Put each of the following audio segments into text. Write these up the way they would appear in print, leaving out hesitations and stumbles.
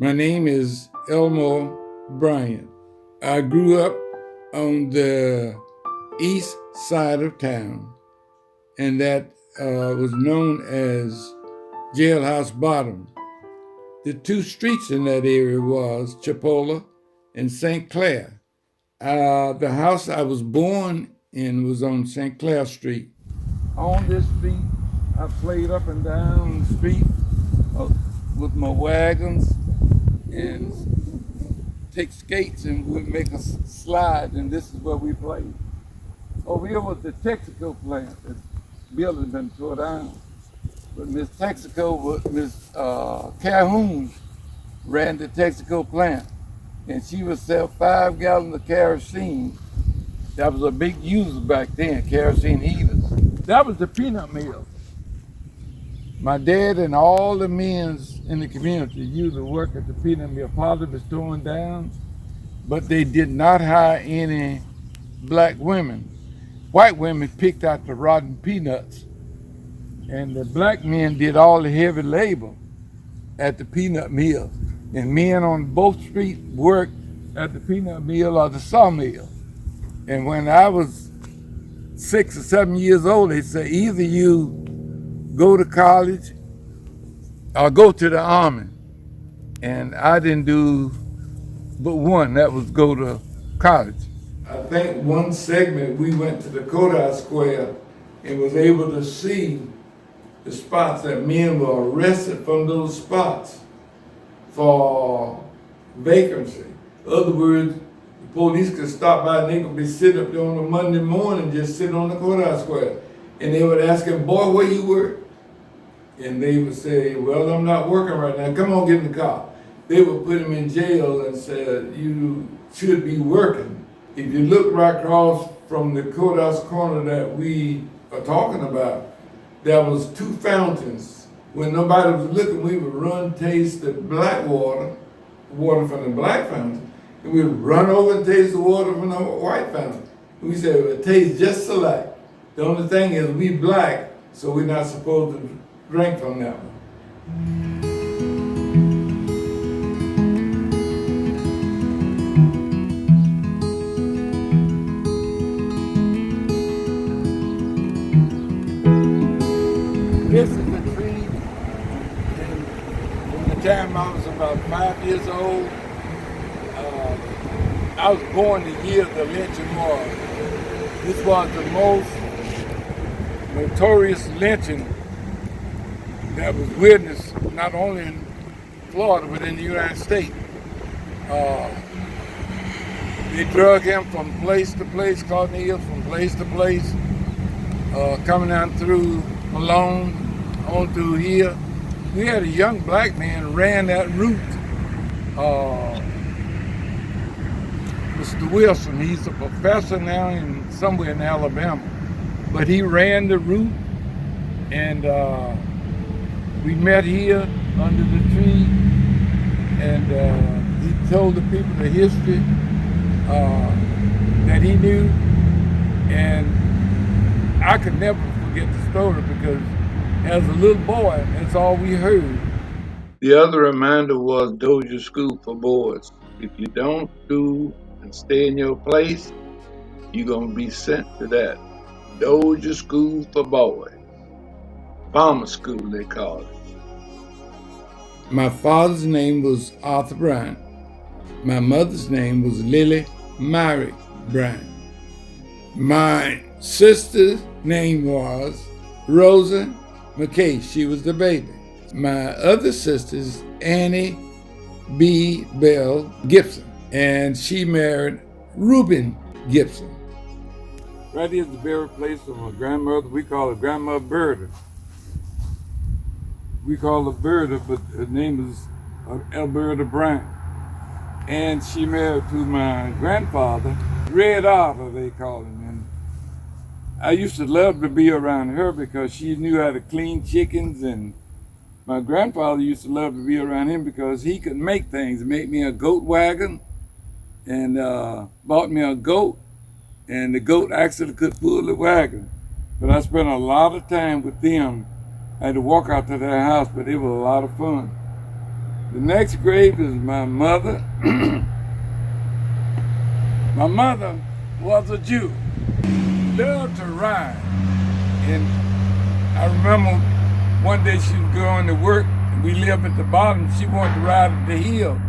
My name is Elmore Bryant. I grew up on the east side of town, and that was known as Jailhouse Bottom. The two streets in that area was Chipola and St. Clair. The house I was born in was on St. Clair Street. On this street, I played up and down the street with my wagons and take skates, and we'd make a slide, and this is where we played. Over here was the Texaco plant. The building had been tore down. But Miss Calhoun ran the Texaco plant, and she would sell 5 gallons of kerosene. That was a big user back then, kerosene heaters. That was the peanut mill. My dad and all the men in the community used to work at the peanut mill. Part of it was torn down, but they did not hire any black women. White women picked out the rotten peanuts, and the black men did all the heavy labor at the peanut mill. And men on both streets worked at the peanut mill or the sawmill. And when I was 6 or 7 years old, they said, either you go to college or go to the army. And I didn't do but one, that was go to college. I think one segment we went to the Kodak Square and was able to see the spots that men were arrested from those spots for vagrancy. In other words, the police could stop by and they could be sitting up there on a Monday morning, just sitting on the Kodak Square. And they would ask him, boy, where you work? And they would say, well, I'm not working right now. Come on, get in the car. They would put him in jail and said, you should be working. If you look right across from the Kodak corner that we are talking about, there was 2 fountains. When nobody was looking, we would run, taste the black water from the black fountain, and we would run over and taste the water from the white fountain. We said it tastes just alike. The only thing is we black, so we're not supposed to drink from that one. This is the tree, and from the time I was about 5 years old, I was born the year the lynching was. This was the most notorious lynching that was witnessed not only in Florida but in the United States. They drug him from place to place, Claude Neal from place to place, coming down through Malone, on through here. We had a young black man ran that route. Mr. Wilson, he's a professor now somewhere in Alabama, but he ran the route, and we met here under the tree, and he told the people the history that he knew, and I could never forget the story because as a little boy, that's all we heard. The other reminder was Doja School for Boys. If you don't do and stay in your place, you're going to be sent to that. Doja School for Boys. Farmer School, they called it. My father's name was Arthur Bryant. My mother's name was Lily Mary Bryant. My sister's name was Rosa McKay. She was the baby. My other sister's Annie B. Bell Gibson, and she married Reuben Gibson. Right here's the burial place of my grandmother. We call her Grandma Berta. We call her Berta, but her name is Alberta Bryant. And she married to my grandfather, Red Otter, they call him. And I used to love to be around her because she knew how to clean chickens, and my grandfather used to love to be around him because he could make things. He made me a goat wagon and bought me a goat, and the goat actually could pull the wagon. But I spent a lot of time with them. I had to walk out to their house, but it was a lot of fun. The next grave is my mother. My mother was a Jew, loved to ride. And I remember one day she was going to work, and we lived at the bottom. She wanted to ride up the hill.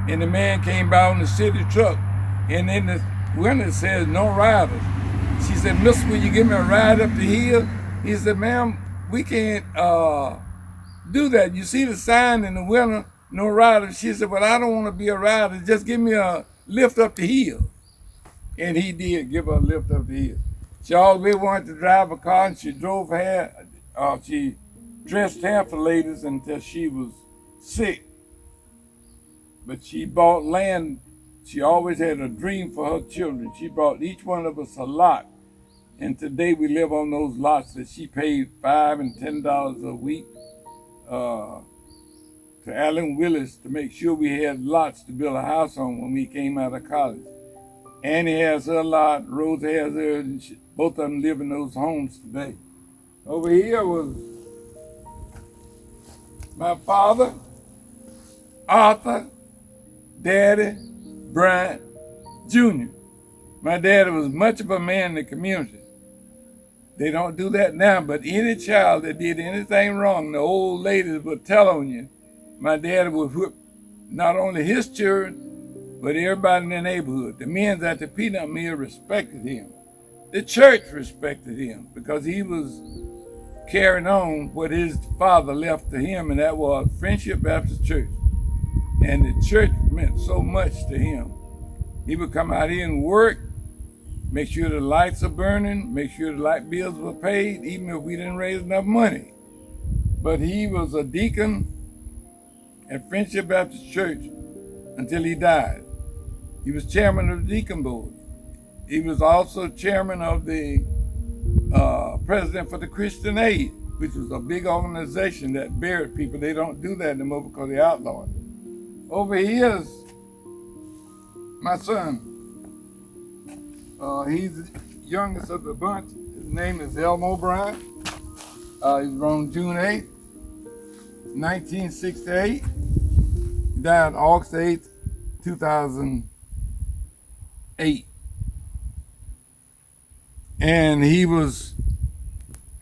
And the man came by on the city truck, and in the window it says, no riders. She said, Mister, will you give me a ride up the hill? He said, ma'am, we can't do that. You see the sign in the window, no riders. She said, well, I don't want to be a rider. Just give me a lift up the hill. And he did give her a lift up the hill. She always wanted to drive a car, and she drove hair. She dressed hair for ladies until she was sick. But she bought land. She always had a dream for her children. She bought each one of us a lot. And today we live on those lots that she paid $5 and $10 a week to Alan Willis to make sure we had lots to build a house on when we came out of college. Annie has her lot, Rosa has hers, and both of them live in those homes today. Over here was my father, Arthur, Daddy, Bryant, Jr. My daddy was much of a man in the community. They don't do that now, but any child that did anything wrong, the old ladies would tell on you. My daddy would whip not only his children, but everybody in the neighborhood. The men at the peanut mill respected him. The church respected him because he was carrying on what his father left to him, and that was Friendship Baptist Church. And the church meant so much to him. He would come out here and work, make sure the lights are burning, make sure the light bills were paid, even if we didn't raise enough money. But he was a deacon at Friendship Baptist Church until he died. He was chairman of the deacon board. He was also chairman of the president for the Christian Aid, which was a big organization that buried people. They don't do that anymore because they outlawed it. Over here is my son. He's the youngest of the bunch. His name is Elmore Bryant. He was born June 8th, 1968. He died August 8th, 2008. And he was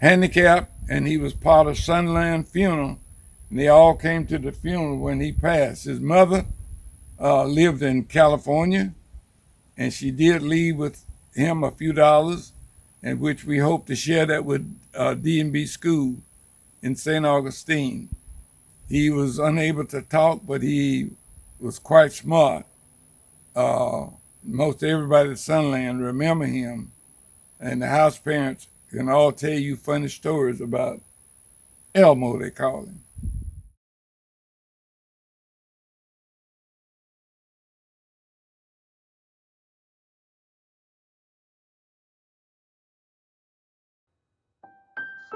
handicapped, and he was part of Sunland funeral. And they all came to the funeral when he passed. His mother lived in California, and she did leave with him a few dollars, and which we hope to share that with D&B School in St. Augustine. He was unable to talk, but he was quite smart. Most everybody at Sunland remember him, and the house parents can all tell you funny stories about Elmo, they call him.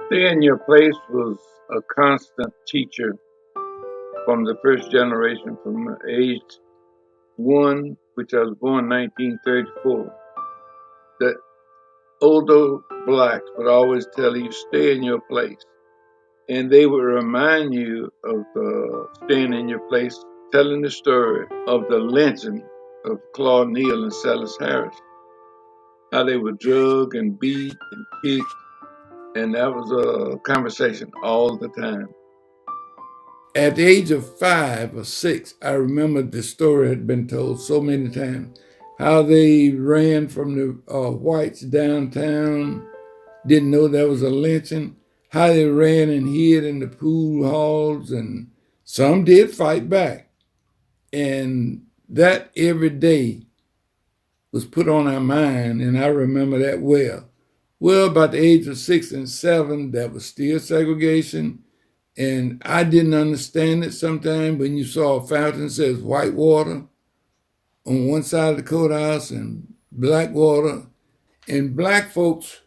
Stay in your place was a constant teacher from the first generation, from age 1, which I was born in 1934. The older blacks would always tell you, stay in your place. And they would remind you of staying in your place, telling the story of the lynching of Claude Neal and Silas Harris, how they were drugged and beat and kicked. And that was a conversation all the time. At the age of 5 or 6, I remember the story had been told so many times, how they ran from the whites downtown, didn't know there was a lynching, how they ran and hid in the pool halls, and some did fight back. And that every day was put on our mind, and I remember that well. Well, about the age of 6 and 7, there was still segregation, and I didn't understand it sometimes when you saw a fountain that says white water on one side of the courthouse and black water, and black folks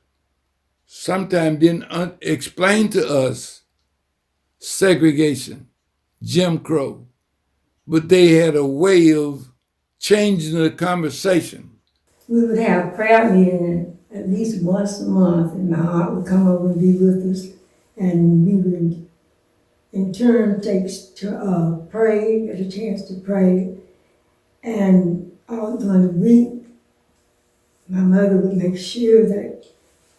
sometimes didn't explain to us segregation, Jim Crow, but they had a way of changing the conversation. We would have prayer meeting at least once a month, and my aunt would come over and be with us, and we would in turn takes to pray, get a chance to pray. And all during the week, my mother would make sure that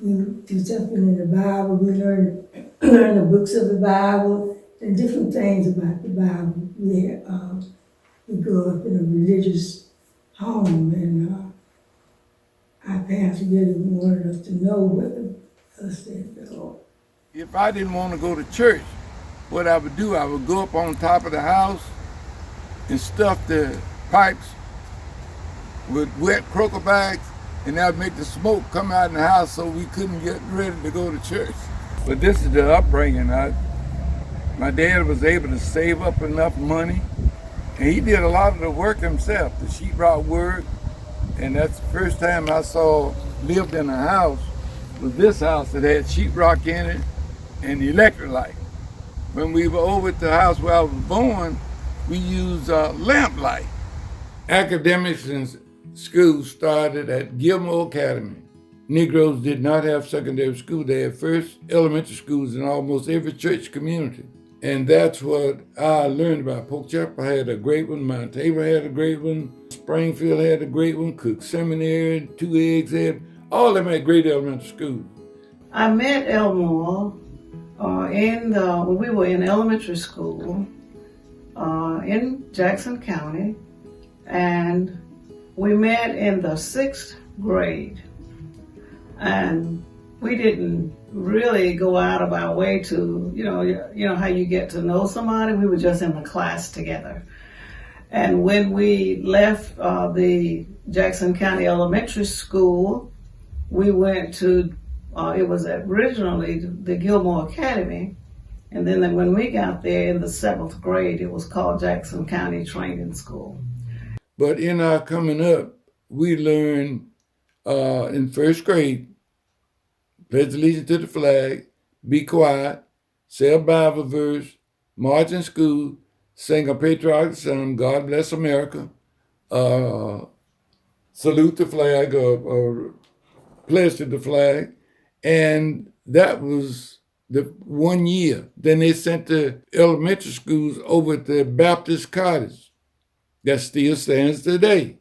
we would do something in the Bible. We learn the books of the Bible and different things about the Bible. We grew up in a religious home, and our parents really wanted us to know what us said the Lord. If I didn't want to go to church, what I would do, I would go up on top of the house and stuff the pipes with wet crocker bags, and that would make the smoke come out in the house so we couldn't get ready to go to church. But this is the upbringing. My dad was able to save up enough money, and he did a lot of the work himself, the sheetrock work, and that's the first time I lived in a house, was this house that had sheetrock in it and the electric light. When we were over at the house where I was born, we used lamp light. Academics in school started at Gilmore Academy. Negroes did not have secondary school. They had first elementary schools in almost every church community. And that's what I learned about. Polk Chapel had a great one, Mount Tabor had a great one, Springfield had a great one, Cook Seminary, Two Eggs had, all of them had great elementary schools. I met Elmore when we were in elementary school in Jackson County, and we met in the 6th grade. And we didn't really go out of our way to, you know how you get to know somebody. We were just in the class together. And when we left the Jackson County Elementary School, we went to, it was originally the Gilmore Academy. And then when we got there in the 7th grade, it was called Jackson County Training School. But in our coming up, we learned in 1st grade, pledge allegiance to the flag, be quiet, say a Bible verse, march in school, sing a patriotic song, God Bless America, salute the flag, or pledge to the flag. And that was the 1 year. Then they sent the elementary schools over to Baptist Cottage. That still stands today.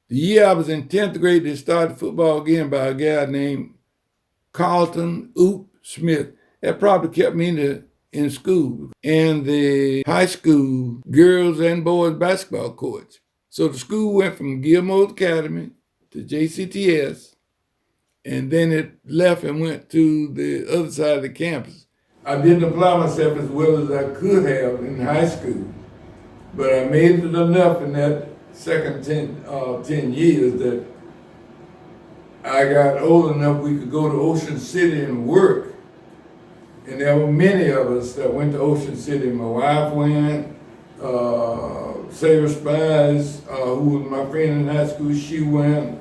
The year I was in 10th grade, they started football again by a guy named Carlton Oop Smith. That probably kept me in school. And the high school girls and boys basketball coach. So the school went from Gilmore Academy to JCTS, and then it left and went to the other side of the campus. I didn't apply myself as well as I could have in high school, but I made it enough in that second 10 years that I got old enough we could go to Ocean City and work. And there were many of us that went to Ocean City. My wife went, Sarah Spies, who was my friend in high school, she went.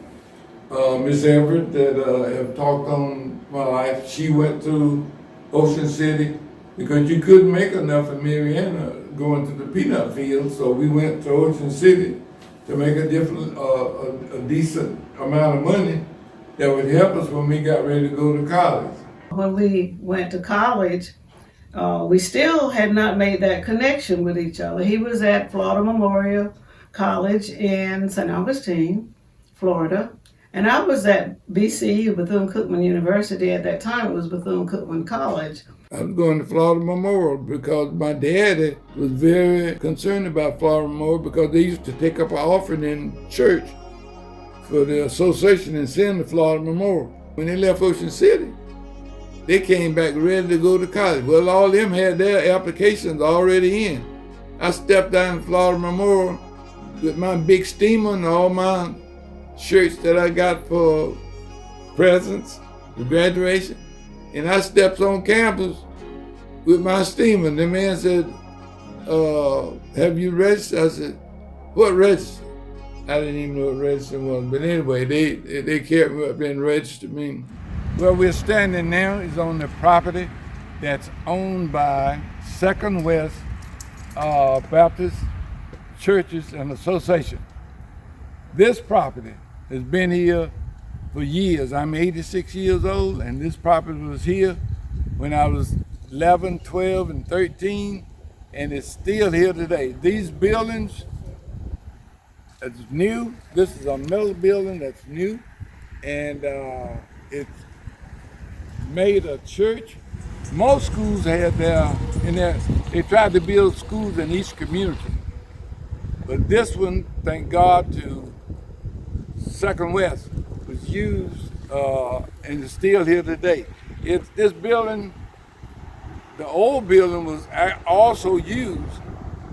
Miss Everett, that have talked on my life, she went to Ocean City because you couldn't make enough in Marianna going to the peanut field, so we went to Ocean City to make a decent amount of money that would help us when we got ready to go to college. When we went to college, we still had not made that connection with each other. He was at Florida Memorial College in St. Augustine, Florida, and I was at BCU, Bethune-Cookman University. At that time, it was Bethune-Cookman College. I was going to Florida Memorial because my daddy was very concerned about Florida Memorial because they used to take up an offering in church for the association and send to Florida Memorial. When they left Ocean City, they came back ready to go to college. Well, all of them had their applications already in. I stepped down to Florida Memorial with my big steamer and all my shirts that I got for presents, for graduation, and I stepped on campus with my steamer. The man said, have you registered? I said, what register? I didn't even know what register was, but anyway, they kept me up there and registered me. Where we're standing now is on the property that's owned by Second West Baptist Churches and Association. This property has been here for years. I'm 86 years old, and this property was here when I was 11, 12, and 13. and it's still here today. These buildings, it's new. This is a metal building that's new, and it's made a church. Most schools had they tried to build schools in each community. But this one, thank God to Second West, was used and is still here today. This building, the old building, was also used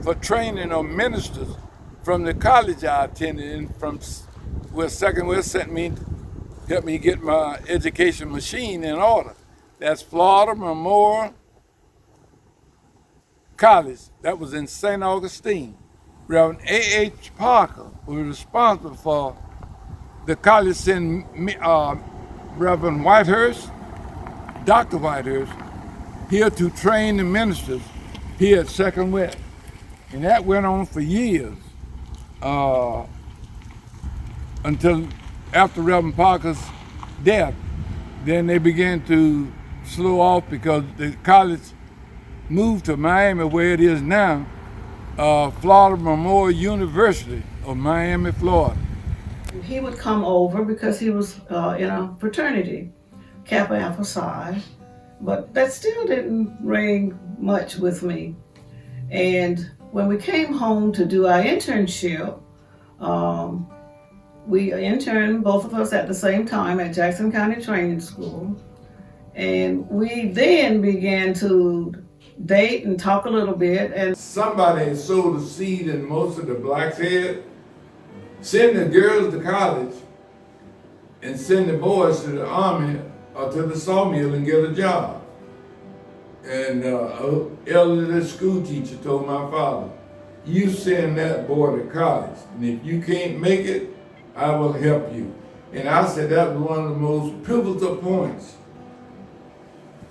for training of ministers from the college I attended, and from where Second West sent me, helped me get my education machine in order. That's Florida Memorial College. That was in St. Augustine. Reverend A.H. Parker was responsible for the college sent Reverend Whitehurst, Dr. Whitehurst, here to train the ministers here at Second West. And that went on for years until after Reverend Parker's death. Then they began to slow off because the college moved to Miami, where it is now, Florida Memorial University of Miami, Florida. He would come over because he was in a fraternity, Kappa Alpha Psi, but that still didn't ring much with me. And when we came home to do our internship, we interned, both of us at the same time at Jackson County Training School. And we then began to date and talk a little bit. And somebody sowed a seed in most of the blacks' head, send the girls to college and send the boys to the army or to the sawmill and get a job. And an elderly school teacher told my father, you send that boy to college, and if you can't make it, I will help you. And I said that was one of the most pivotal points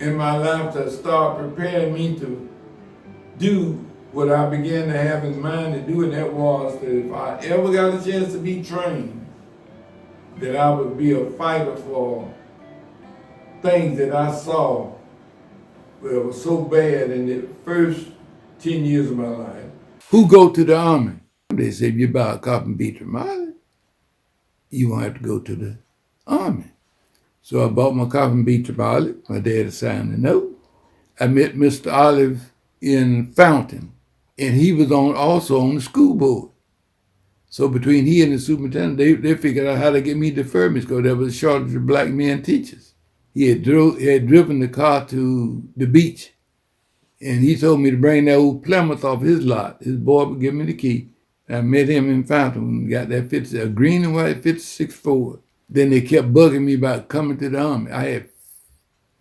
in my life that started preparing me to do what I began to have in mind to do, and that was that if I ever got a chance to be trained, that I would be a fighter for things that I saw that was so bad in the first 10 years of my life. Who go to the army? They say, if you buy a cop and beat your mother, you won't have to go to the army. So I bought my cop and beat your Olive. My dad signed the note. I met Mr. Olive in Fountain, and he was also on the school board. So between he and the superintendent, they figured out how to get me deferments because there was a shortage of black men teachers. He had driven the car to the beach, and he told me to bring that old Plymouth off his lot. His boy would give me the key. I met him in Fountain when we got that a green and white 56 Ford. Then they kept bugging me about coming to the Army. I had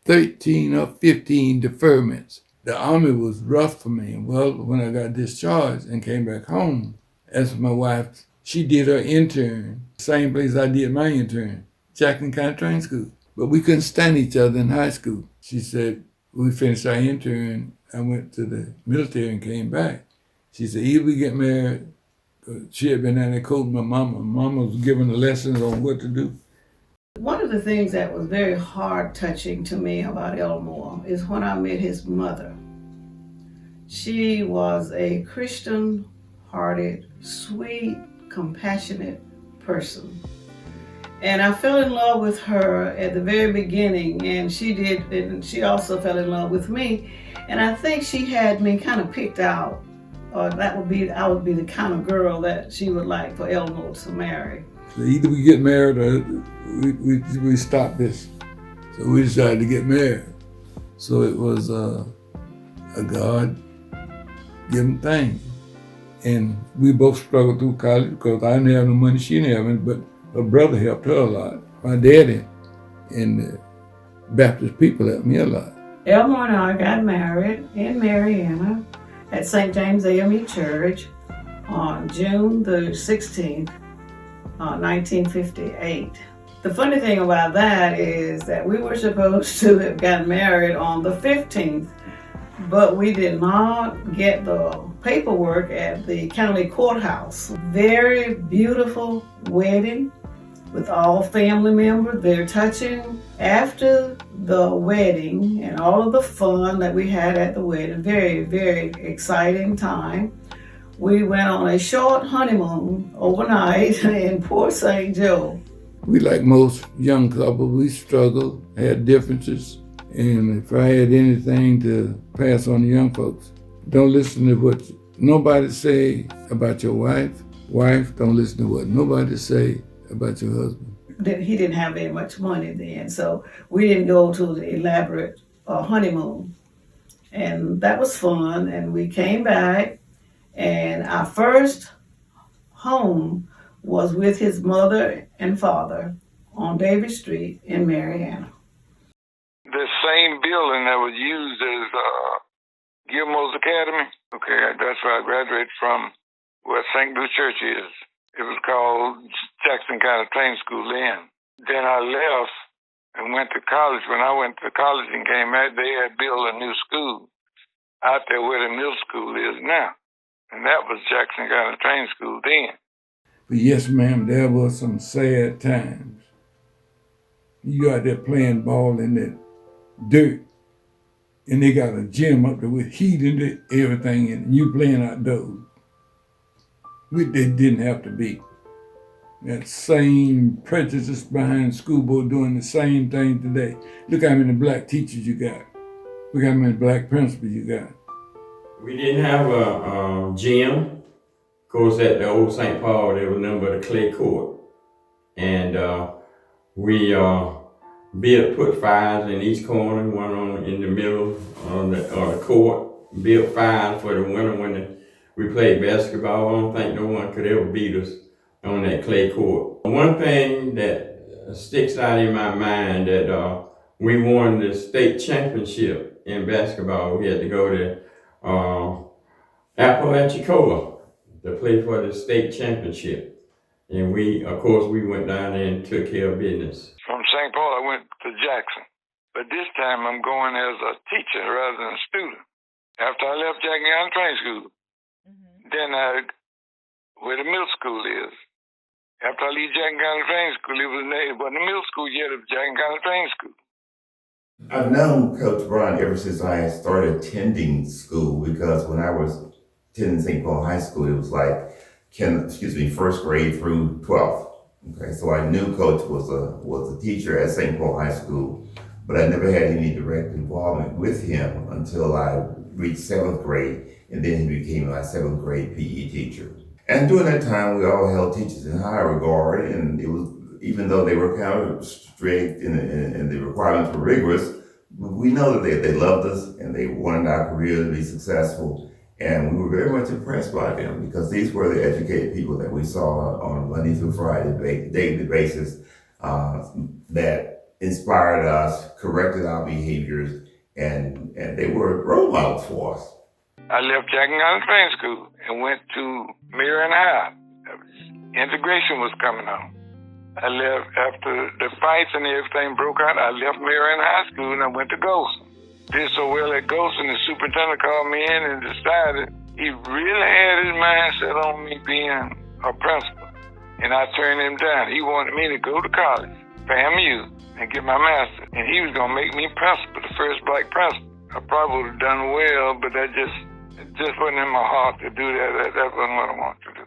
13 or 15 deferments. The Army was rough for me. Well, when I got discharged and came back home, asked my wife, she did her intern, same place I did my intern, Jackson County Training School. But we couldn't stand each other in high school. She said, we finished our intern, I went to the military and came back. She said, either we get married. She had been out there coaching my mama. Mama was giving the lessons on what to do. one of the things that was very heart touching to me about Elmore is when I met his mother. She was a Christian-hearted, sweet, compassionate person. And I fell in love with her at the very beginning, and she also fell in love with me. And I think she had me kind of picked out, or I would be the kind of girl that she would like for Elmore to marry. So either we get married or we stop this. So we decided to get married. So it was a God-given thing. And we both struggled through college because I didn't have no money, she didn't have any, but her brother helped her a lot. My daddy and the Baptist people helped me a lot. Elmore and I got married in Marianna at St. James AME Church on June the 16th, 1958. The funny thing about that is that we were supposed to have gotten married on the 15th, but we did not get the paperwork at the county courthouse. Very beautiful wedding with all family members. They're touching. After the wedding and all of the fun that we had at the wedding. Very, very exciting time. We went on a short honeymoon overnight in Port St. Joe. We, like most young couples, we struggled, had differences. And if I had anything to pass on to young folks, don't listen to what nobody say about your wife. Wife, don't listen to what nobody say about your husband. He didn't have very much money then, so we didn't go to the elaborate honeymoon. And that was fun, and we came back, and our first home was with his mother and father on Davis Street in Marianna. The same building that was used as Gilmore's Academy. Okay, that's where I graduated from, where St. Louis Church is. It was called Jackson County Training School then. Then I left and went to college. When I went to college and came back, they had built a new school out there where the middle school is now. And that was Jackson County Training School then. But yes, ma'am, there was some sad times. You out there playing ball in that dirt, and they got a gym up there with heat and everything in it, and you playing outdoors. They didn't have to be. That same prejudice behind school board doing the same thing today. Look how many black teachers you got. Look how many black principals you got. We didn't have a gym. Of course, at the old St. Paul, there was nothing but a clay court. And we put fires in each corner, one in the middle on the court. Built fires for the winter when we played basketball. I don't think no one could ever beat us on that clay court. One thing that sticks out in my mind that we won the state championship in basketball. We had to go to Apalachicola to play for the state championship. And we went down there and took care of business. From St. Paul, I went to Jackson. But this time I'm going as a teacher rather than a student. After I left Jackson County Training School, then where the middle school is. After I leave Jackson County Training School, it wasn't the middle school yet, it was Jackson County Training School. I've known Coach Bryant ever since I started attending school, because when I was attending St. Paul High School, it was like first grade through 12th. Okay, so I knew Coach was a teacher at St. Paul High School, but I never had any direct involvement with him until I reached 7th grade, and then he became my 7th grade PE teacher. And during that time, we all held teachers in high regard, and it was, even though they were kind of strict and the requirements were rigorous, we know that they loved us and they wanted our career to be successful. And we were very much impressed by them, because these were the educated people that we saw on Monday through Friday, daily basis, that inspired us, corrected our behaviors, and they were role models for us. I left Jackson County Training School and went to Marianna High. Integration was coming on. I left after the fights and everything broke out. I left Marianna High School and I went to Golson. Did so well at Golson, the superintendent called me in and decided he really had his mind set on me being a principal. And I turned him down. He wanted me to go to college, FAMU, and get my master's. And he was going to make me principal, the first black principal. I probably would have done well, but it just wasn't in my heart to do that. That wasn't what I wanted to do.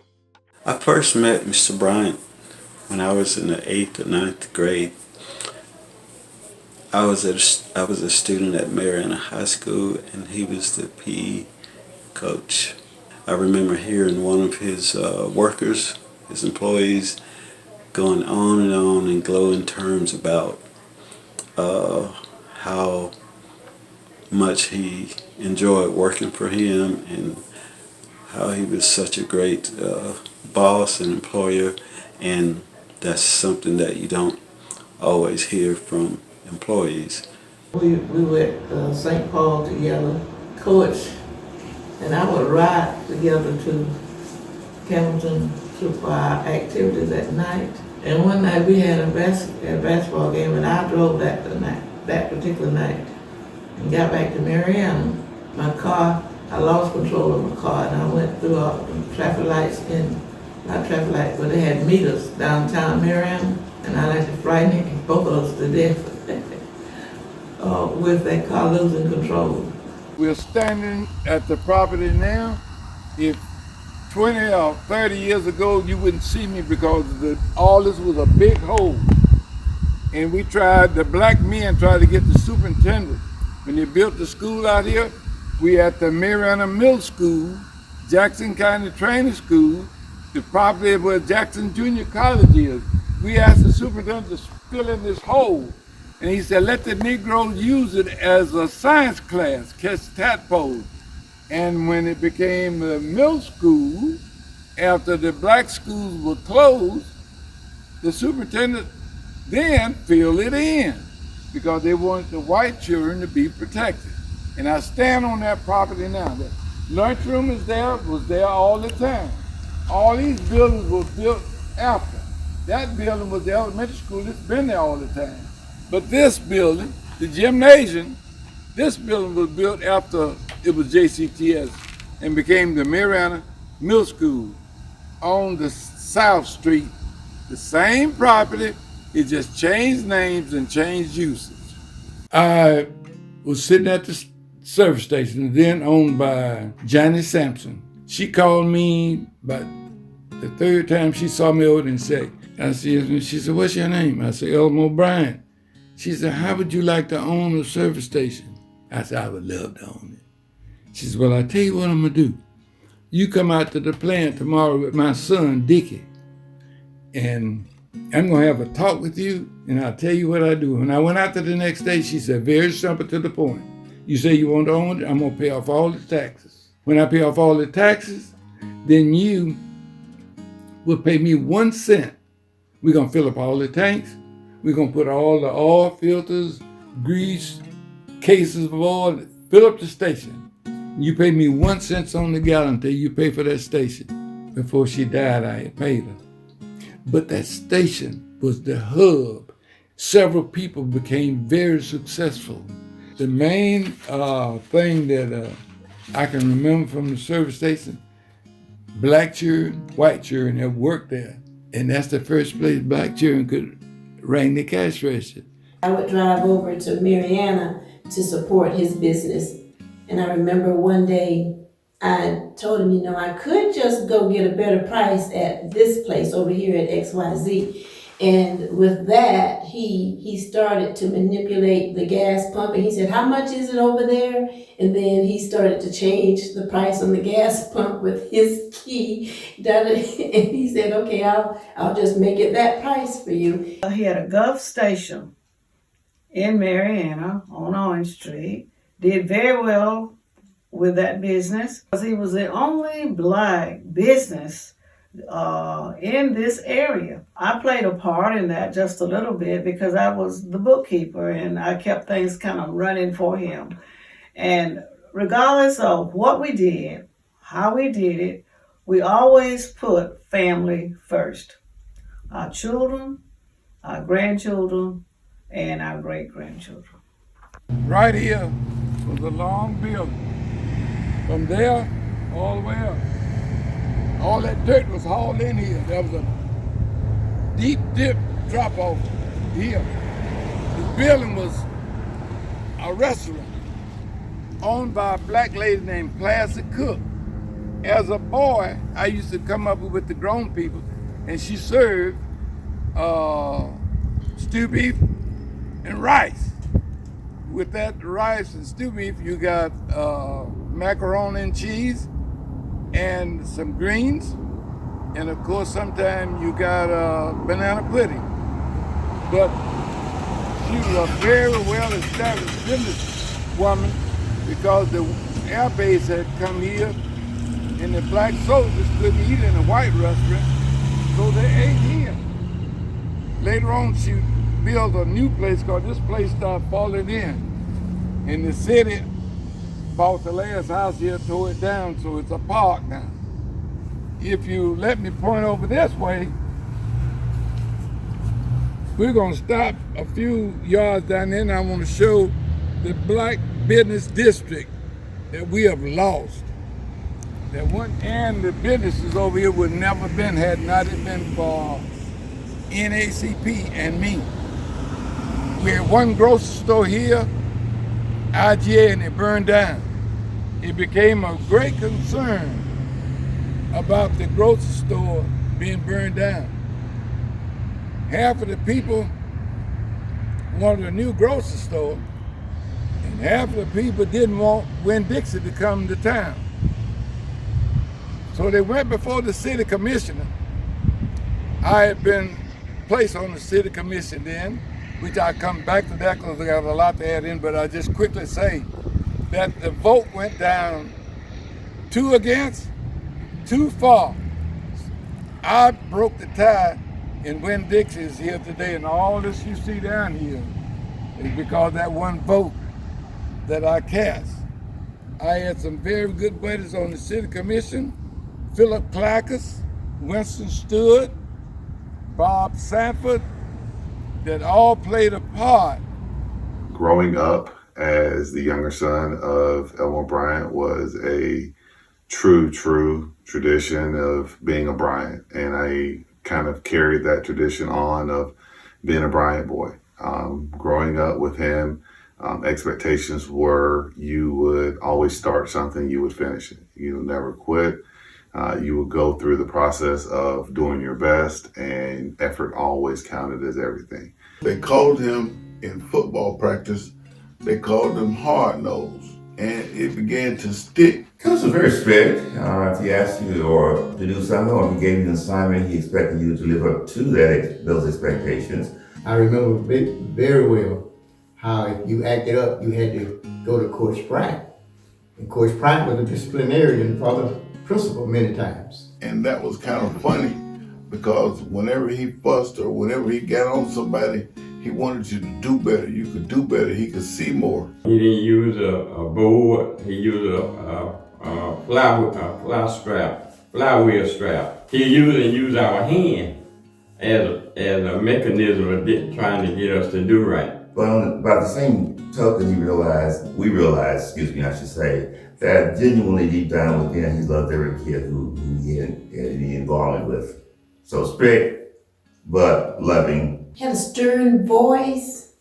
I first met Mr. Bryant when I was in the 8th or 9th grade. I was a student at Marianna High School, and he was the PE coach. I remember hearing one of his workers, his employees, going on and glowing terms about how much he enjoyed working for him and how he was such a great boss and employer, and that's something that you don't always hear from employees. We were at St. Paul together, coach, and I would ride together to Hamilton for our activities at night. And one night we had a basketball game, and I drove that particular night, and got back to Marianna. My car, I lost control of my car, and I went through all the traffic lights not traffic lights, but they had meters downtown Marianna, and I like to frighten both of us to death. with that car losing control. We're standing at the property now. If 20 or 30 years ago, you wouldn't see me because all this was a big hole. And the black men tried to get the superintendent. When they built the school out here, we at the Marianna Middle School, Jackson County Training School, the property where Jackson Junior College is. We asked the superintendent to fill in this hole. And he said, let the Negroes use it as a science class, catch tadpoles. And when it became the middle school, after the black schools were closed, the superintendent then filled it in because they wanted the white children to be protected. And I stand on that property now. The lunchroom was there all the time. All these buildings were built after. That building was the elementary school, it's been there all the time. But this building, the gymnasium, this building was built after it was JCTS and became the Marianna Middle School on the South Street. The same property, it just changed names and changed usage. I was sitting at the service station, then owned by Johnny Sampson. She called me about the third time she saw me over and said, she said, what's your name? I said, Elmore Bryant. She said, how would you like to own a service station? I said, I would love to own it. She said, well, I'll tell you what I'm gonna do. You come out to the plant tomorrow with my son, Dickie, and I'm gonna have a talk with you, and I'll tell you what I do. When I went out there the next day, she said, very simple to the point. You say you want to own it, I'm gonna pay off all the taxes. When I pay off all the taxes, then you will pay me 1 cent. We're gonna fill up all the tanks. We're gonna put all the oil filters, grease, cases of oil, fill up the station. You pay me 1 cent on the gallon until you pay for that station. Before she died, I had paid her. But that station was the hub. Several people became very successful. The main thing that I can remember from the service station, black children, white children have worked there. And that's the first place black children could ring the cash register. I would drive over to Marianna to support his business. And I remember one day I told him, I could just go get a better price at this place over here at XYZ. And with that, he started to manipulate the gas pump. And he said, how much is it over there? And then he started to change the price on the gas pump with his key. And he said, okay, I'll just make it that price for you. He had a Gulf station in Marianna on Orange Street. Did very well with that business because he was the only black business in this area. I played a part in that just a little bit because I was the bookkeeper and I kept things kind of running for him. And regardless of what we did, how we did it, we always put family first. Our children, our grandchildren, and our great-grandchildren. Right here was a long building. From there, all the way up. All that dirt was hauled in here. There was a deep dip drop off here. This building was a restaurant owned by a black lady named Classic Cook. As a boy, I used to come up with the grown people and she served stew beef and rice. With that rice and stew beef, you got macaroni and cheese and some greens. And of course, sometimes you got banana pudding. But she was a very well-established businesswoman because the air base had come here and the black soldiers couldn't eat in a white restaurant, so they ate here. Later on, she built a new place because this place started falling in. And the city bought the last house here, tore it down, so it's a park now. If you let me point over this way, we're gonna stop a few yards down there and I want to show the black business district that we have lost. That one, and the businesses over here would never been had not it been for NAACP and me. We had one grocery store here, IGA and it burned down. It became a great concern about the grocery store being burned down. Half of the people wanted a new grocery store, and half of the people didn't want Winn-Dixie to come to town. So they went before the city commissioner. I had been placed on the city commission then, which I come back to that because I got a lot to add in, but I just quickly say that the vote went down 2 against, 2 for. I broke the tie, and Winn-Dixie is here today, and all this you see down here is because of that one vote that I cast. I had some very good buddies on the city commission: Philip Clackus, Winston Stewart, Bob Sanford, that all played a part. Growing up as the younger son of Elmore Bryant was a true tradition of being a Bryant, and I kind of carried that tradition on of being a Bryant boy. Growing up with him, expectations were you would always start something, you would finish it. You would never quit. You would go through the process of doing your best, and effort always counted as everything. They called him in football practice, they called him hard nose, and it began to stick. Coach was very strict. If he asked you to do something, or if he gave you an assignment, he expected you to live up to those expectations. I remember very well how if you acted up, you had to go to Coach Bryant. And Coach Bryant was a disciplinarian for the principal many times. And that was kind of funny because whenever he fussed or whenever he got on somebody, he wanted you to do better. You could do better. He could see more. He didn't use a board. He used a flywheel strap. He used our hand as a mechanism of trying to get us to do right. But by the same token, we realized, I should say, that genuinely deep down within, he loved every kid who he had any involvement with. So strict, but loving. He had a stern voice.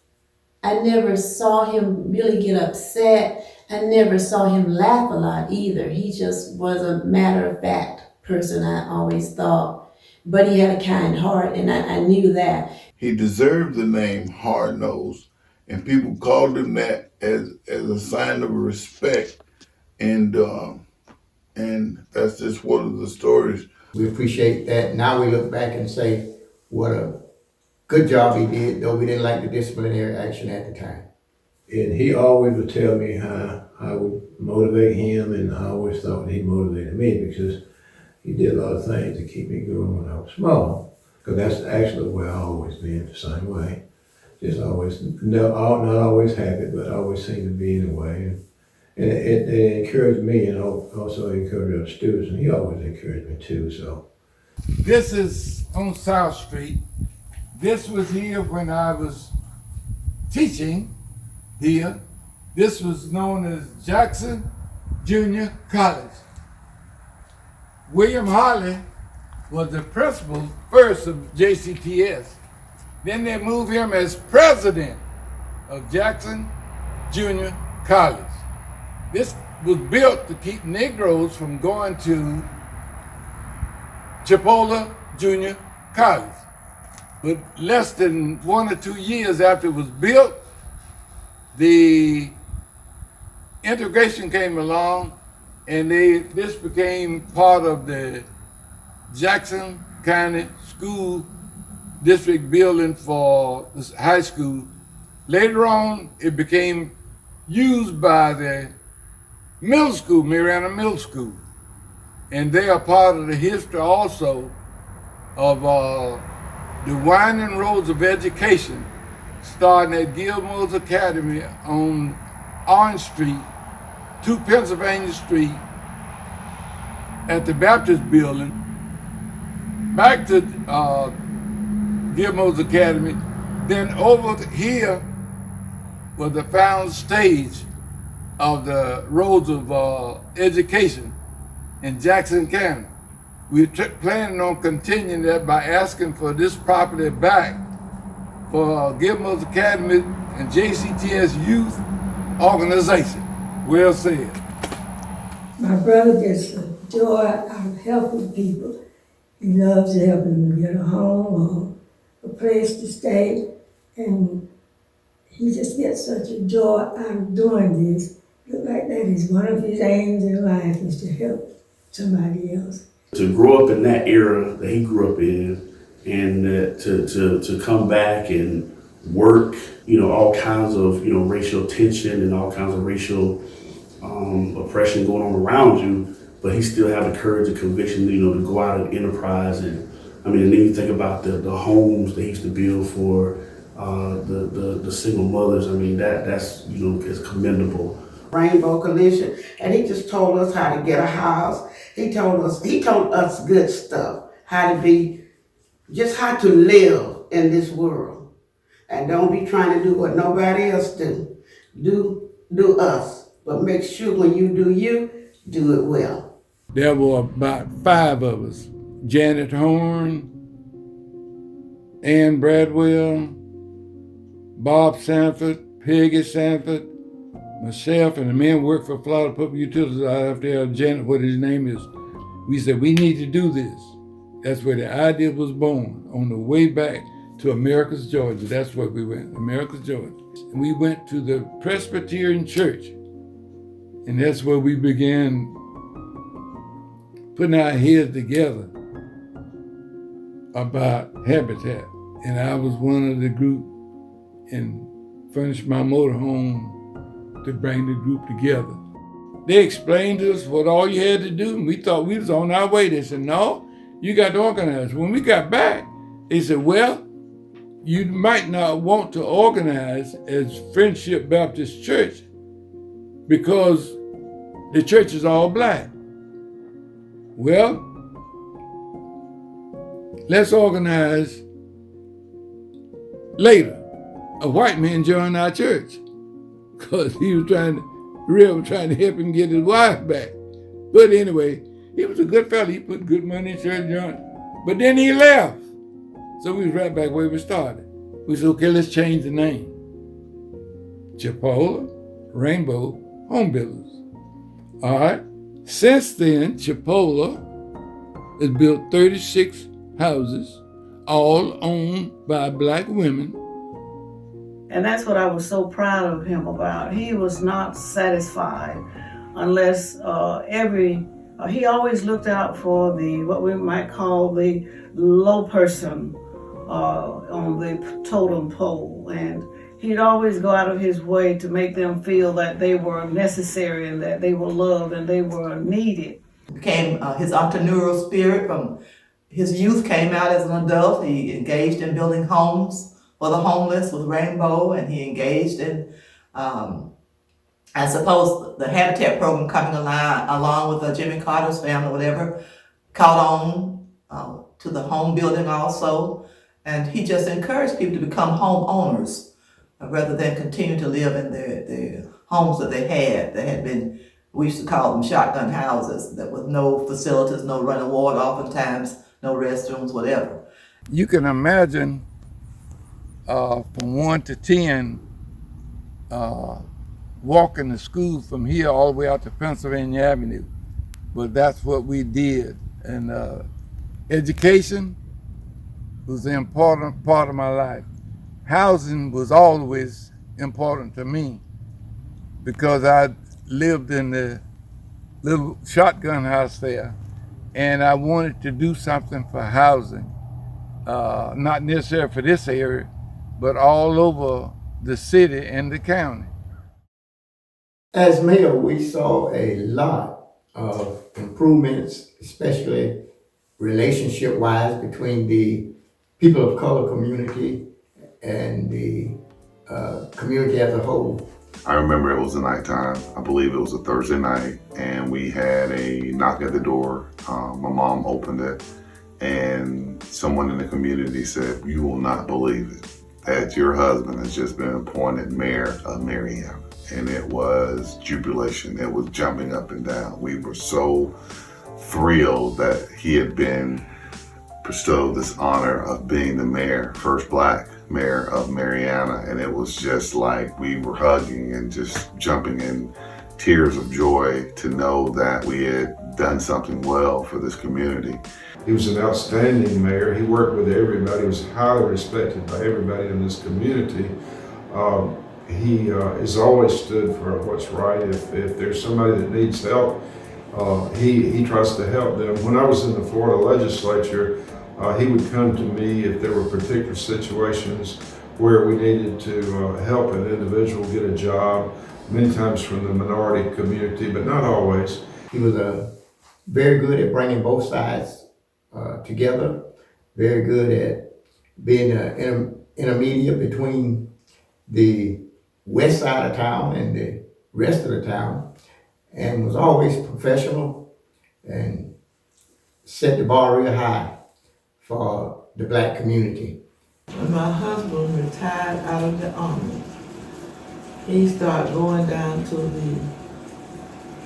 I never saw him really get upset. I never saw him laugh a lot either. He just was a matter-of-fact person, I always thought. But he had a kind heart, and I knew that. He deserved the name Hard Nose, and people called him that as a sign of respect. And that's just one of the stories. We appreciate that. Now we look back and say, what a good job he did, though we didn't like the disciplinary action at the time. And he always would tell me how I would motivate him, and I always thought he motivated me because he did a lot of things to keep me going when I was small. Because that's actually the way I always been, the same way. Just always, not always happy, but always seemed to be in a way. And it encouraged me, and also encouraged other students, and he always encouraged me too, so. This is on South Street. This was here when I was teaching here. This was known as Jackson Junior College. William Harley was the principal first of JCTS. Then they moved him as president of Jackson Junior College. This was built to keep Negroes from going to Chipola Junior College. But less than 1 or 2 years after it was built, the integration came along, and this became part of the Jackson County School District building for the high school. Later on, it became used by the middle school, Marianna Middle School. And they are part of the history also of the winding roads of education, starting at Gilmore's Academy on Orange Street to Pennsylvania Street at the Baptist Building, back to Gilmore's Academy, then over here was the found stage of the roads of education in Jackson County. We're planning on continuing that by asking for this property back for Gilmore's Academy and JCTS youth organization. Well said. My brother gets a joy out of helping people. He loves helping them get a home or a place to stay. And he just gets such a joy out of doing this. Look like that is one of his aims in life, is to help somebody else. To grow up in that era that he grew up in, and to come back and work, all kinds of, racial tension and all kinds of racial oppression going on around you, but he still had the courage and conviction, to go out and enterprise. And then you think about the homes they used to build for the single mothers. That's is commendable. Rainbow Coalition, and he just told us how to get a house. He told us good stuff, how to live in this world. And don't be trying to do what nobody else do. Do us. But make sure when you, do it well. There were about 5 of us. Janet Horn, Ann Bradwell, Bob Sanford, Peggy Sanford, myself, and the men worked for Florida Public Utilities out there, Janet, what his name is. We said, we need to do this. That's where the idea was born, on the way back to Americus, Georgia. That's where we went, Americus, Georgia. And we went to the Presbyterian Church, and that's where we began putting our heads together about habitat. And I was one of the group and furnished my motorhome to bring the group together. They explained to us what all you had to do, and we thought we was on our way. They said, no, you got to organize. When we got back, they said, well, you might not want to organize as Friendship Baptist Church because the church is all black. Well, let's organize later. A white man joined our church because he was trying to help him get his wife back. But anyway, he was a good fella. He put good money in church, but then he left. So we was right back where we started. We said, okay, let's change the name. Chipola Rainbow Home Builders. All right. Since then, Chipola has built 36 houses, all owned by black women. And that's what I was so proud of him about. He was not satisfied unless he always looked out for what we might call the low person on the totem pole. And he'd always go out of his way to make them feel that they were necessary and that they were loved and they were needed. Became his entrepreneurial spirit from his youth came out as an adult. He engaged in building homes for the homeless with Rainbow, and he engaged in, I suppose, the Habitat program coming along with Jimmy Carter's family, whatever, caught on to the home building also. And he just encouraged people to become homeowners rather than continue to live in their homes that they had been, we used to call them shotgun houses, that with no facilities, no running water, oftentimes no restrooms, whatever. You can imagine from 1 to 10, walking to school from here all the way out to Pennsylvania Avenue. But that's what we did. And education was an important part of my life. Housing was always important to me because I lived in the little shotgun house there, and I wanted to do something for housing, not necessarily for this area, but all over the city and the county. As mayor, we saw a lot of improvements, especially relationship-wise between the people of color community and the community as a whole. I remember it was the nighttime. I believe it was a Thursday night, and we had a knock at the door. My mom opened it, and someone in the community said, "You will not believe it, that your husband has just been appointed mayor of Marianna." And it was jubilation. It was jumping up and down. We were so thrilled that he had been bestowed this honor of being the mayor, first black mayor of Marianna, and it was just like we were hugging and just jumping in tears of joy to know that we had done something well for this community. He was an outstanding mayor. He worked with everybody. He was highly respected by everybody in this community. He has always stood for what's right. If there's somebody that needs help, he tries to help them. When I was in the Florida legislature, he would come to me if there were particular situations where we needed to help an individual get a job, many times from the minority community, but not always. He was very good at bringing both sides together, very good at being an intermediate between the west side of town and the rest of the town, and was always professional and set the bar real high for the black community. When my husband retired out of the army, he started going down to the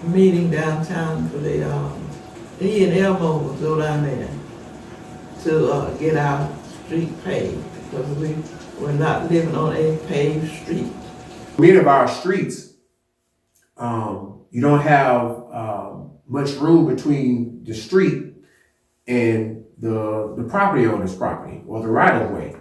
meeting downtown for the, he and Elmore would go down there to get our street paved, because we were not living on a paved street. Many of our streets, you don't have much room between the street and the property owner's property or the right of way.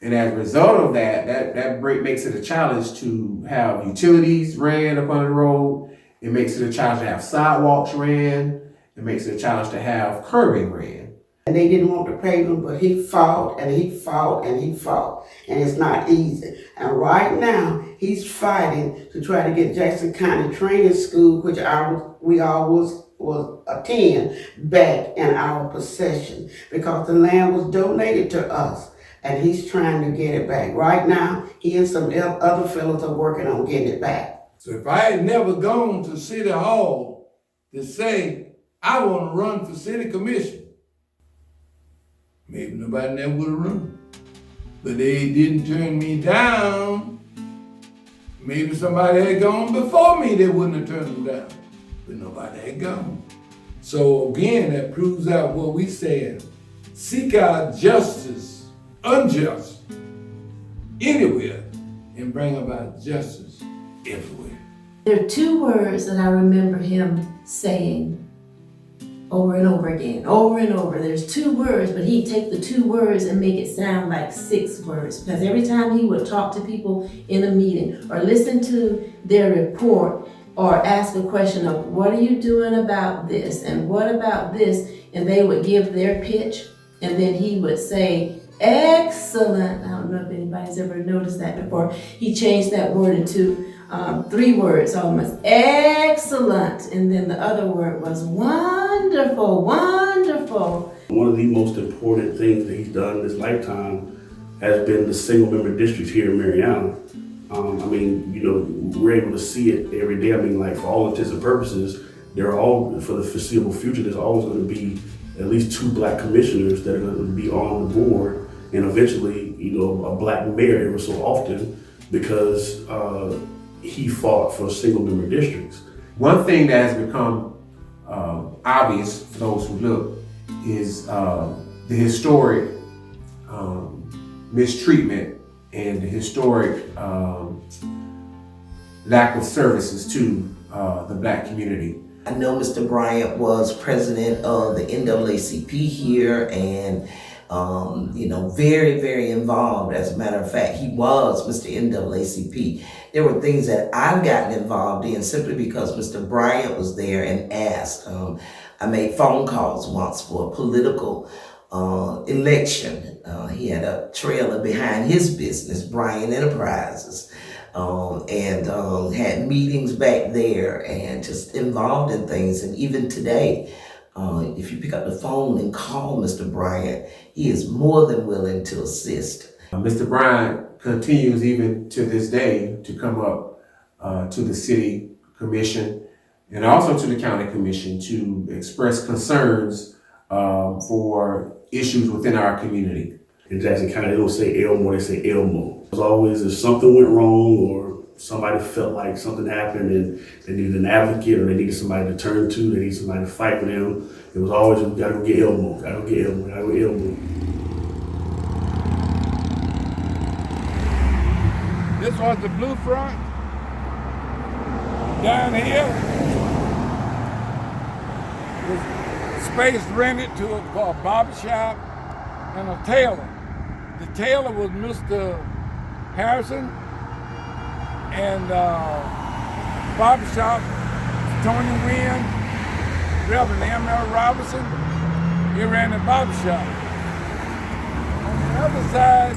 And as a result of that makes it a challenge to have utilities ran up on the road. It makes it a challenge to have sidewalks ran. It makes it a challenge to have curbing ran. And they didn't want to pay them, but he fought and he fought and he fought. And it's not easy. And right now, he's fighting to try to get Jackson County Training School, which we always was attend, back in our possession, because the land was donated to us. And he's trying to get it back. Right now, he and some other fellows are working on getting it back. So if I had never gone to City Hall to say, I want to run for City Commission, maybe nobody never would have run. But they didn't turn me down. Maybe somebody had gone before me, they wouldn't have turned them down. But nobody had gone. So again, that proves out what we said. Seek out justice, unjust, anywhere, and bring about justice everywhere. There are two words that I remember him saying over and over again, over and over. There's two words, but he'd take the two words and make it sound like 6 words. Because every time he would talk to people in a meeting or listen to their report or ask a question of, what are you doing about this? And what about this? And they would give their pitch, and then he would say, excellent. I don't know if anybody's ever noticed that before. He changed that word into 3 words almost. Excellent. And then the other word was wonderful, wonderful. One of the most important things that he's done in his lifetime has been the single member districts here in Marianna. We're able to see it every day. For all intents and purposes, they're all, for the foreseeable future, there's always going to be at least 2 black commissioners that are going to be on the board, and eventually, a black mayor every so often, because he fought for single member districts. One thing that has become obvious for those who look is the historic mistreatment and the historic lack of services to the black community. I know Mr. Bryant was president of the NAACP here and, very, very involved. As a matter of fact, he was Mr. NAACP. There were things that I've gotten involved in simply because Mr. Bryant was there and asked. I made phone calls once for a political election. He had a trailer behind his business, Bryant Enterprises. And had meetings back there and just involved in things. And even today, if you pick up the phone and call Mr. Bryant, he is more than willing to assist. Mr. Bryant continues even to this day to come up to the city commission and also to the county commission to express concerns for issues within our community. In Jackson County, they don't say Elmore, they say Elmo. There's always, if something went wrong or somebody felt like something happened and they needed an advocate or they needed somebody to turn to, they needed somebody to fight for them, it was always, we gotta go get Elmo, gotta go get Elmo, gotta go get Elmo. This was the blue front. Down here was space rented for a barber shop and a tailor. The tailor was Mr. Harrison, and barber shop, Tony Wynn, Reverend M.L. Robinson. He ran the barber shop. On the other side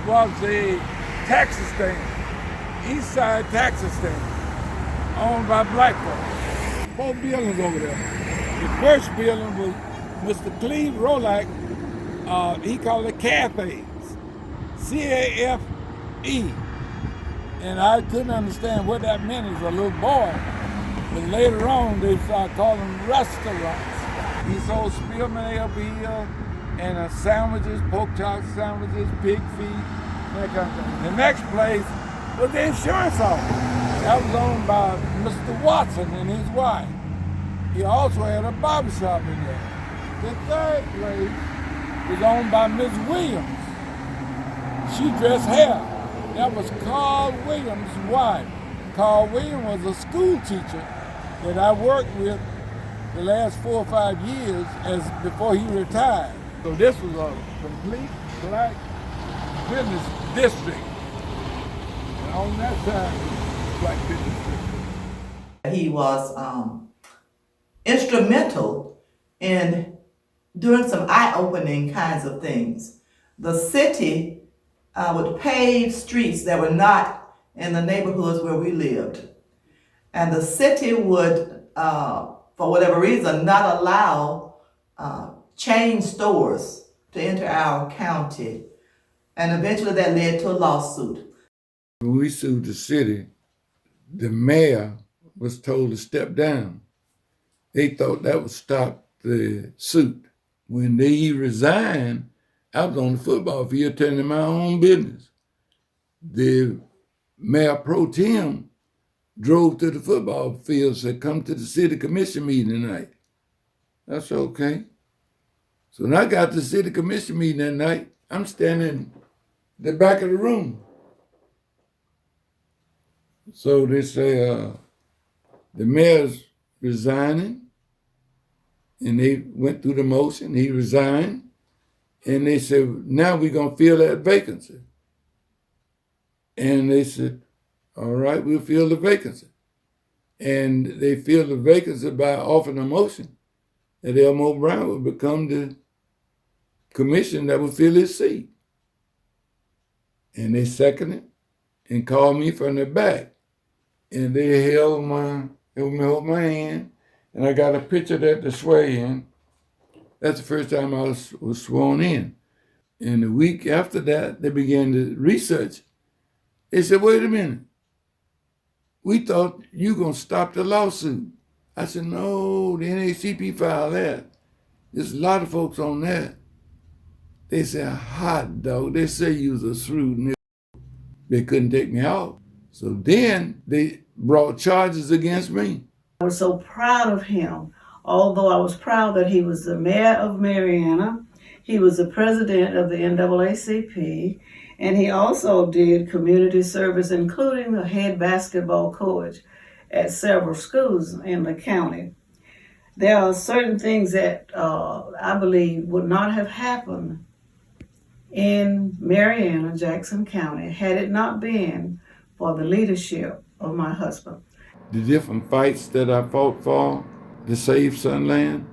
was the taxi stand, East Side taxi stand, owned by black folks. Both buildings over there. The first building was Mr. Cleve Rolack. He called it cafes, C-A-F-E. And I couldn't understand what that meant as a little boy. But later on, they started calling them restaurants. He sold Spearman Ale beer and sandwiches, pork chop sandwiches, pig feet, that kind of thing. The next place was the insurance office. That was owned by Mr. Watson and his wife. He also had a barber shop in there. The third place was owned by Miss Williams. She dressed hair. That was Carl Williams' wife. Carl Williams was a school teacher that I worked with the last 4 or 5 years before he retired. So this was a complete black business district. And on that side, black business district. He was instrumental in doing some eye-opening kinds of things. The city would pave streets that were not in the neighborhoods where we lived. And the city would, for whatever reason, not allow chain stores to enter our county. And eventually that led to a lawsuit. When we sued the city, the mayor was told to step down. They thought that would stop the suit. When he resigned, I was on the football field tending my own business. The mayor pro tem drove to the football field and said, "Come to the city commission meeting tonight." I said, "Okay." So when I got to the city commission meeting that night, I'm standing in the back of the room. So they say, the mayor's resigning, and they went through the motion, he resigned, and they said, "Now we're gonna fill that vacancy." And they said, "All right, we'll fill the vacancy." And they filled the vacancy by offering a motion that Elmore Bryant would become the commission that would fill his seat. And they seconded and called me from the back. And they held my hand, and I got a picture that to swear in. That's the first time I was sworn in. And the week after that, they began to research. They said, "Wait a minute. We thought you gonna stop the lawsuit." I said, "No, the NAACP filed that. There's a lot of folks on that." They said, "Hot dog, they say you was a shrewd nigga." They couldn't take me out. So then they brought charges against me. I was so proud of him, although I was proud that he was the mayor of Marianna, he was the president of the NAACP, and he also did community service, including the head basketball coach at several schools in the county. There are certain things that I believe would not have happened in Marianna, Jackson County, had it not been for the leadership of my husband. The different fights that I fought for to save Sunland,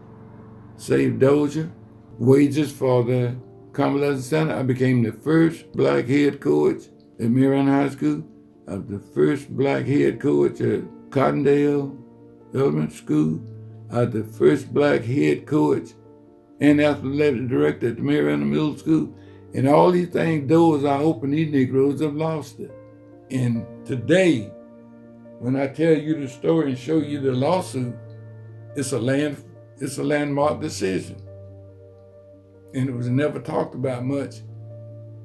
save Dozier, wages for the convalescent center. I became the first black head coach at Marianna High School. I was the first black head coach at Cottondale Elementary School. I was the first black head coach and athletic director at the Marianna Middle School. And all these things, doors I opened, these Negroes have lost it. And today, when I tell you the story and show you the lawsuit, it's a landmark decision. And it was never talked about much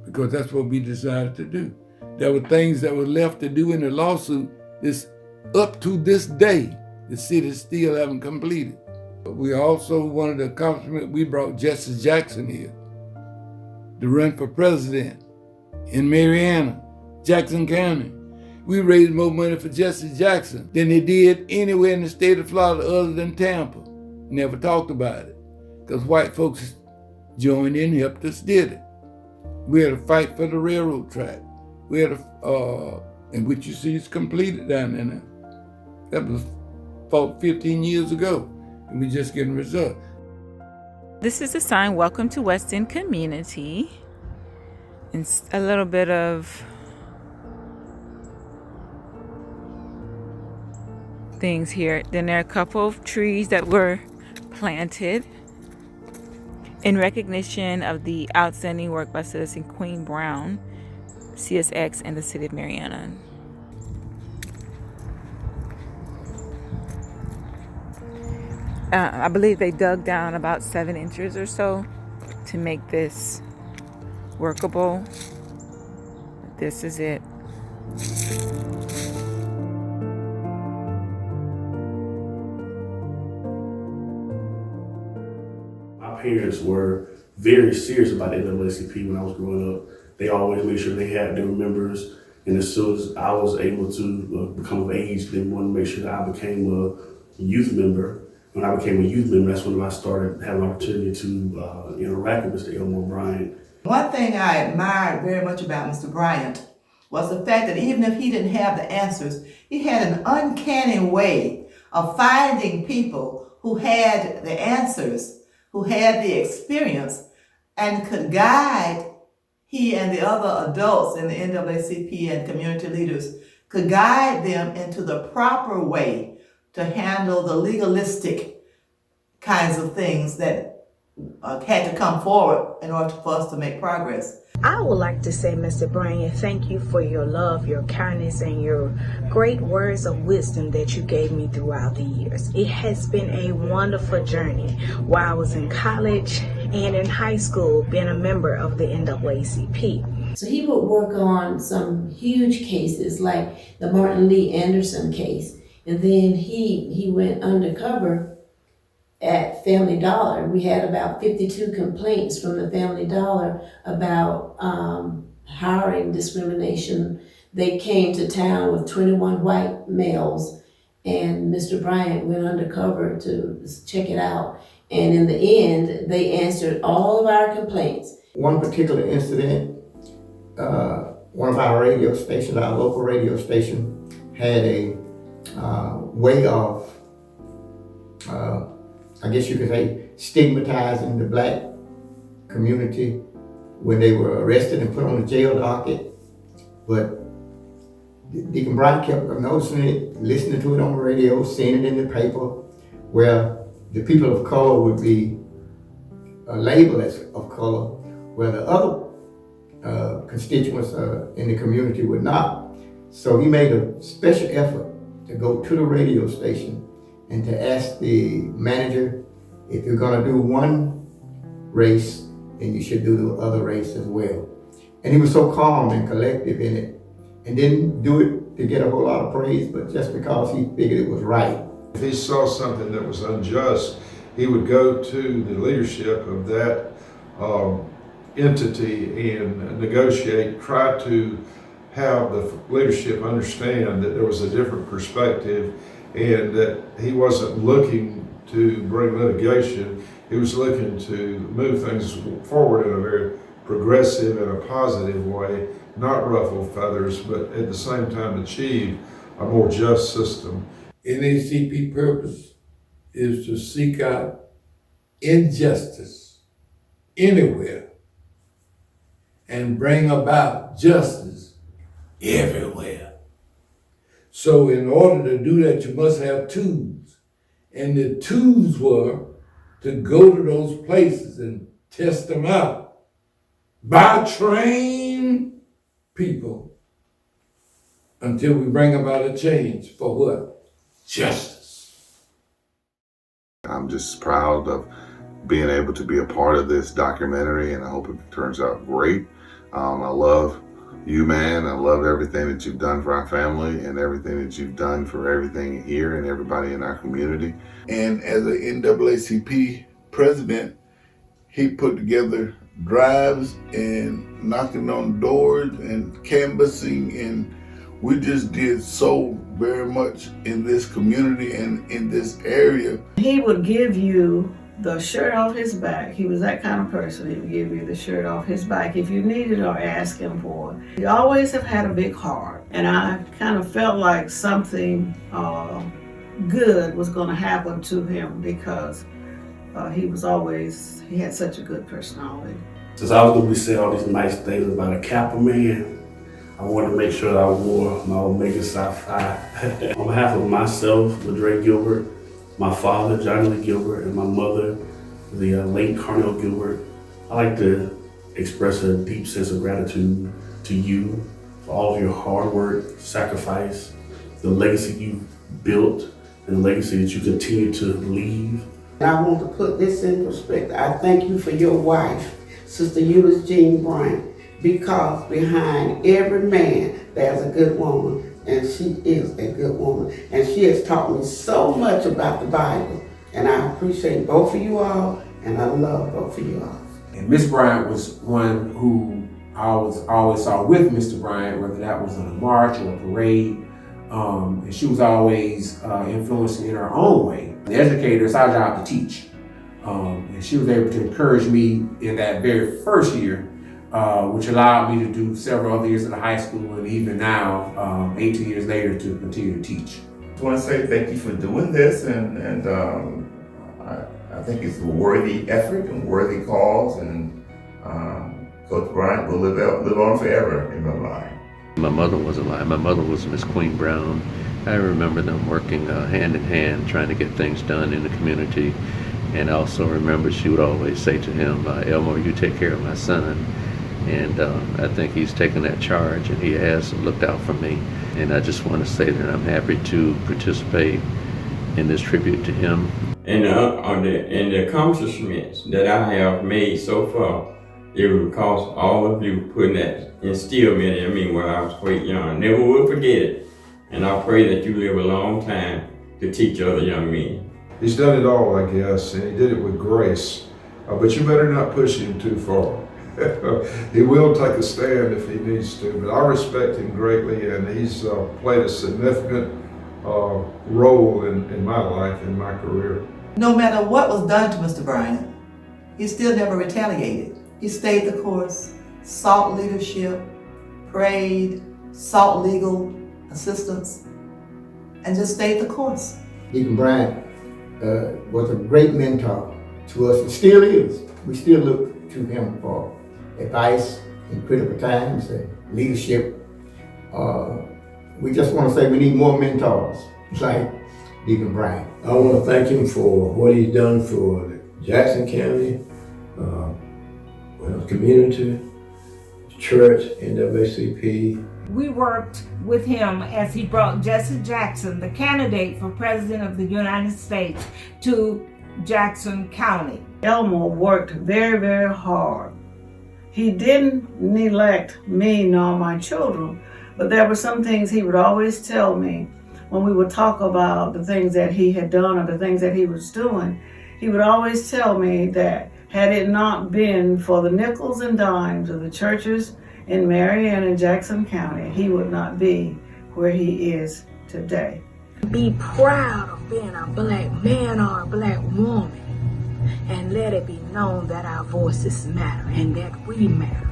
because that's what we decided to do. There were things that were left to do in the lawsuit that's up to this day, the city still haven't completed. But we also wanted to accomplishment, we brought Jesse Jackson here to run for president in Marianna Jackson County. We raised more money for Jesse Jackson than they did anywhere in the state of Florida other than Tampa. Never talked about it, because white folks joined in, helped us, did it. We had a fight for the railroad track. We had and which you see is completed down there now. That was fought 15 years ago, and we just getting results. This is the sign, Welcome to West End Community. And a little bit of things here. Then there are a couple of trees that were planted in recognition of the outstanding work by citizen Queen Brown, CSX, and the city of Marianna. I believe they dug down about 7 inches or so to make this workable. This is it. My parents were very serious about the NAACP when I was growing up. They always made sure they had their members, and as soon as I was able to become of age, they wanted to make sure that I became a youth member. When I became a youth member, that's when I started having an opportunity to interact with Mr. Elmore Bryant. One thing I admired very much about Mr. Bryant was the fact that even if he didn't have the answers, he had an uncanny way of finding people who had the answers, who had the experience, and could guide he and the other adults in the NAACP and community leaders, could guide them into the proper way to handle the legalistic kinds of things that had to come forward in order for us to make progress. I would like to say, Mr. Bryant, thank you for your love, your kindness, and your great words of wisdom that you gave me throughout the years. It has been a wonderful journey while I was in college and in high school, being a member of the NAACP. So he would work on some huge cases like the Martin Lee Anderson case. And then he went undercover at Family Dollar. We had about 52 complaints from the Family Dollar about hiring discrimination. They came to town with 21 white males, and Mr. Bryant went undercover to check it out. And in the end, they answered all of our complaints. One particular incident, one of our radio stations, our local radio station, had a way of, I guess you could say, stigmatizing the black community when they were arrested and put on the jail docket. But Deacon Bryant kept noticing it, listening to it on the radio, seeing it in the paper, where the people of color would be labeled as of color, where the other constituents in the community would not. So he made a special effort to go to the radio station and to ask the manager, if you're gonna do one race, then you should do the other race as well. And he was so calm and collective in it, and didn't do it to get a whole lot of praise, but just because he figured it was right. If he saw something that was unjust, he would go to the leadership of that entity and negotiate, try to have the leadership understand that there was a different perspective and that he wasn't looking to bring litigation. He was looking to move things forward in a very progressive and a positive way, not ruffle feathers, but at the same time achieve a more just system. NAACP purpose is to seek out injustice anywhere and bring about justice everywhere. So in order to do that, you must have tools. And the tools were to go to those places and test them out by trained people until we bring about a change for what? Justice. I'm just proud of being able to be a part of this documentary, and I hope it turns out great. I love you, man. I love everything that you've done for our family and everything that you've done for everything here and everybody in our community. And as an NAACP president, he put together drives and knocking on doors and canvassing, and we just did so very much in this community and in this area. He would give you the shirt off his back. He was that kind of person. He would give you the shirt off his back if you needed or asked him for it. He always have had a big heart, and I kind of felt like something good was going to happen to him because he had such a good personality. Since I was going to be saying all these nice things about a Kappa man, I wanted to make sure that I wore my Omega Psi Phi. On behalf of myself, Ladre Gilbert, my father, Johnny Lee Gilbert, and my mother, the late Carnell Gilbert, I'd like to express a deep sense of gratitude to you for all of your hard work, sacrifice, the legacy you've built, and the legacy that you continue to leave. I want to put this in perspective. I thank you for your wife, Sister Eunice Jean Bryant, because behind every man there's a good woman, and she is a good woman. And she has taught me so much about the Bible, and I appreciate both of you all, and I love both of you all. And Miss Bryant was one who I always saw with Mr. Bryant, whether that was on a march or a parade. And she was always influencing in her own way. The educator, it's our job to teach. And she was able to encourage me in that very first year, which allowed me to do several other years at the high school, and even now, 18 years later, to continue to teach. I want to say thank you for doing this, and I think it's a worthy effort and worthy cause, and Coach Bryant will live on forever in my mind. My mother was alive. My mother was Miss Queen Brown. I remember them working hand in hand, trying to get things done in the community. And I also remember she would always say to him, Elmore, you take care of my son. And I think he's taken that charge, and he has looked out for me. And I just want to say that I'm happy to participate in this tribute to him. And the accomplishments that I have made so far, it was because all of you putting that instilled me in me when I was quite young. Never will forget it. And I pray that you live a long time to teach other young men. He's done it all, I guess, and he did it with grace. But you better not push him too far. He will take a stand if he needs to, but I respect him greatly, and he's played a significant role in my life, in my career. No matter what was done to Mr. Bryant, he still never retaliated. He stayed the course, sought leadership, prayed, sought legal assistance, and just stayed the course. Deacon Bryant was a great mentor to us, and still is. We still look to him for advice in critical times and leadership. We just want to say we need more mentors like Deacon Bryant. I want to thank him for what he's done for Jackson County, community, church, NAACP. We worked with him as he brought Jesse Jackson, the candidate for President of the United States, to Jackson County. Elmore worked very, very hard. He didn't neglect me nor my children, but there were some things he would always tell me when we would talk about the things that he had done or the things that he was doing. He would always tell me that had it not been for the nickels and dimes of the churches in Marianna and Jackson County, he would not be where he is today. Be proud of being a black man or a black woman, and let it be known that our voices matter, and that we matter,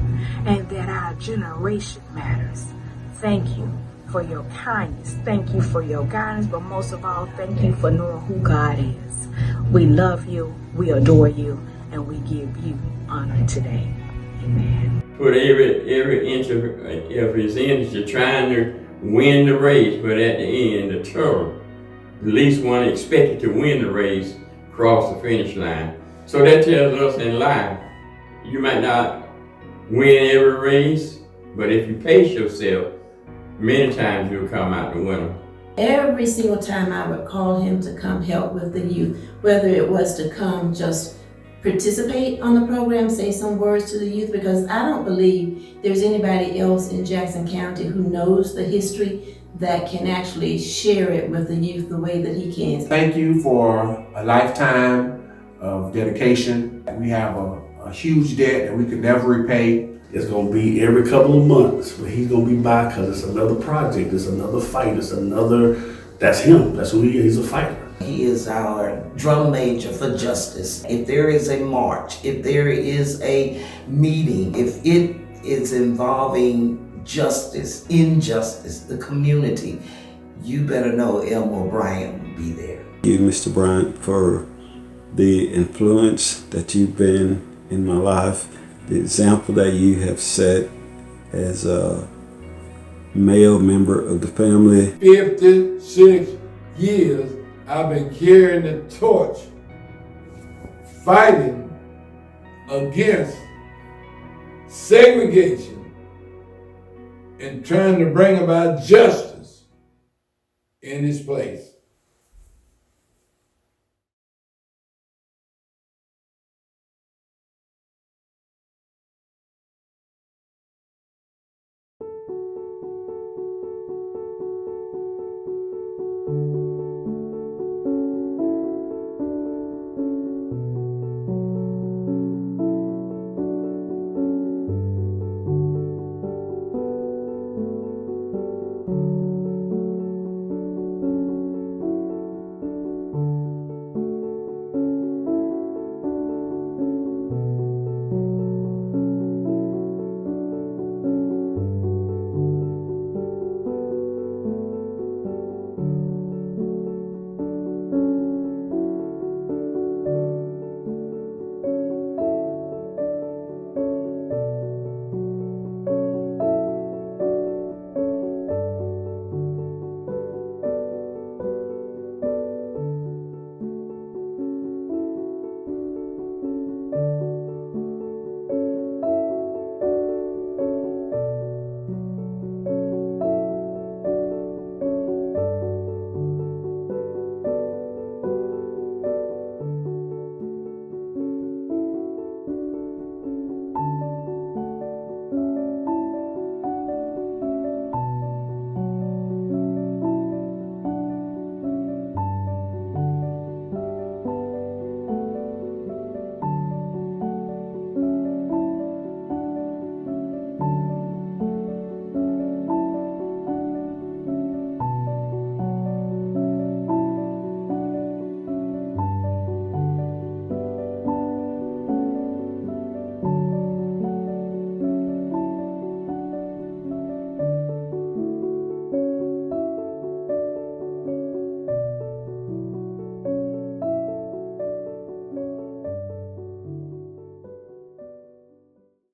and that our generation matters. Thank you for your kindness. Thank you for your guidance, but most of all, thank you for knowing who God is. We love you, we adore you, and we give you honor today. Amen. Put every inch of his energy trying to win the race, but at the end, the turtle, at least one expected to win the race, cross the finish line. So that tells us in life, you might not win every race, but if you pace yourself, many times you'll come out the winner. Every single time I would call him to come help with the youth, whether it was to come just participate on the program, say some words to the youth, because I don't believe there's anybody else in Jackson County who knows the history that can actually share it with the youth the way that he can. Thank you for a lifetime of dedication. We have a huge debt that we could never repay. It's gonna be every couple of months, but he's gonna be by because it's another project, it's another fight, it's another. That's him. That's who he is. He's a fighter. He is our drum major for justice. If there is a march, if there is a meeting, if it is involving justice, injustice, the community, you better know Elmore Bryant will be there. Thank you, Mr. Bryant, for the influence that you've been in my life, the example that you have set as a male member of the family. 56 years I've been carrying the torch, fighting against segregation and trying to bring about justice in this place.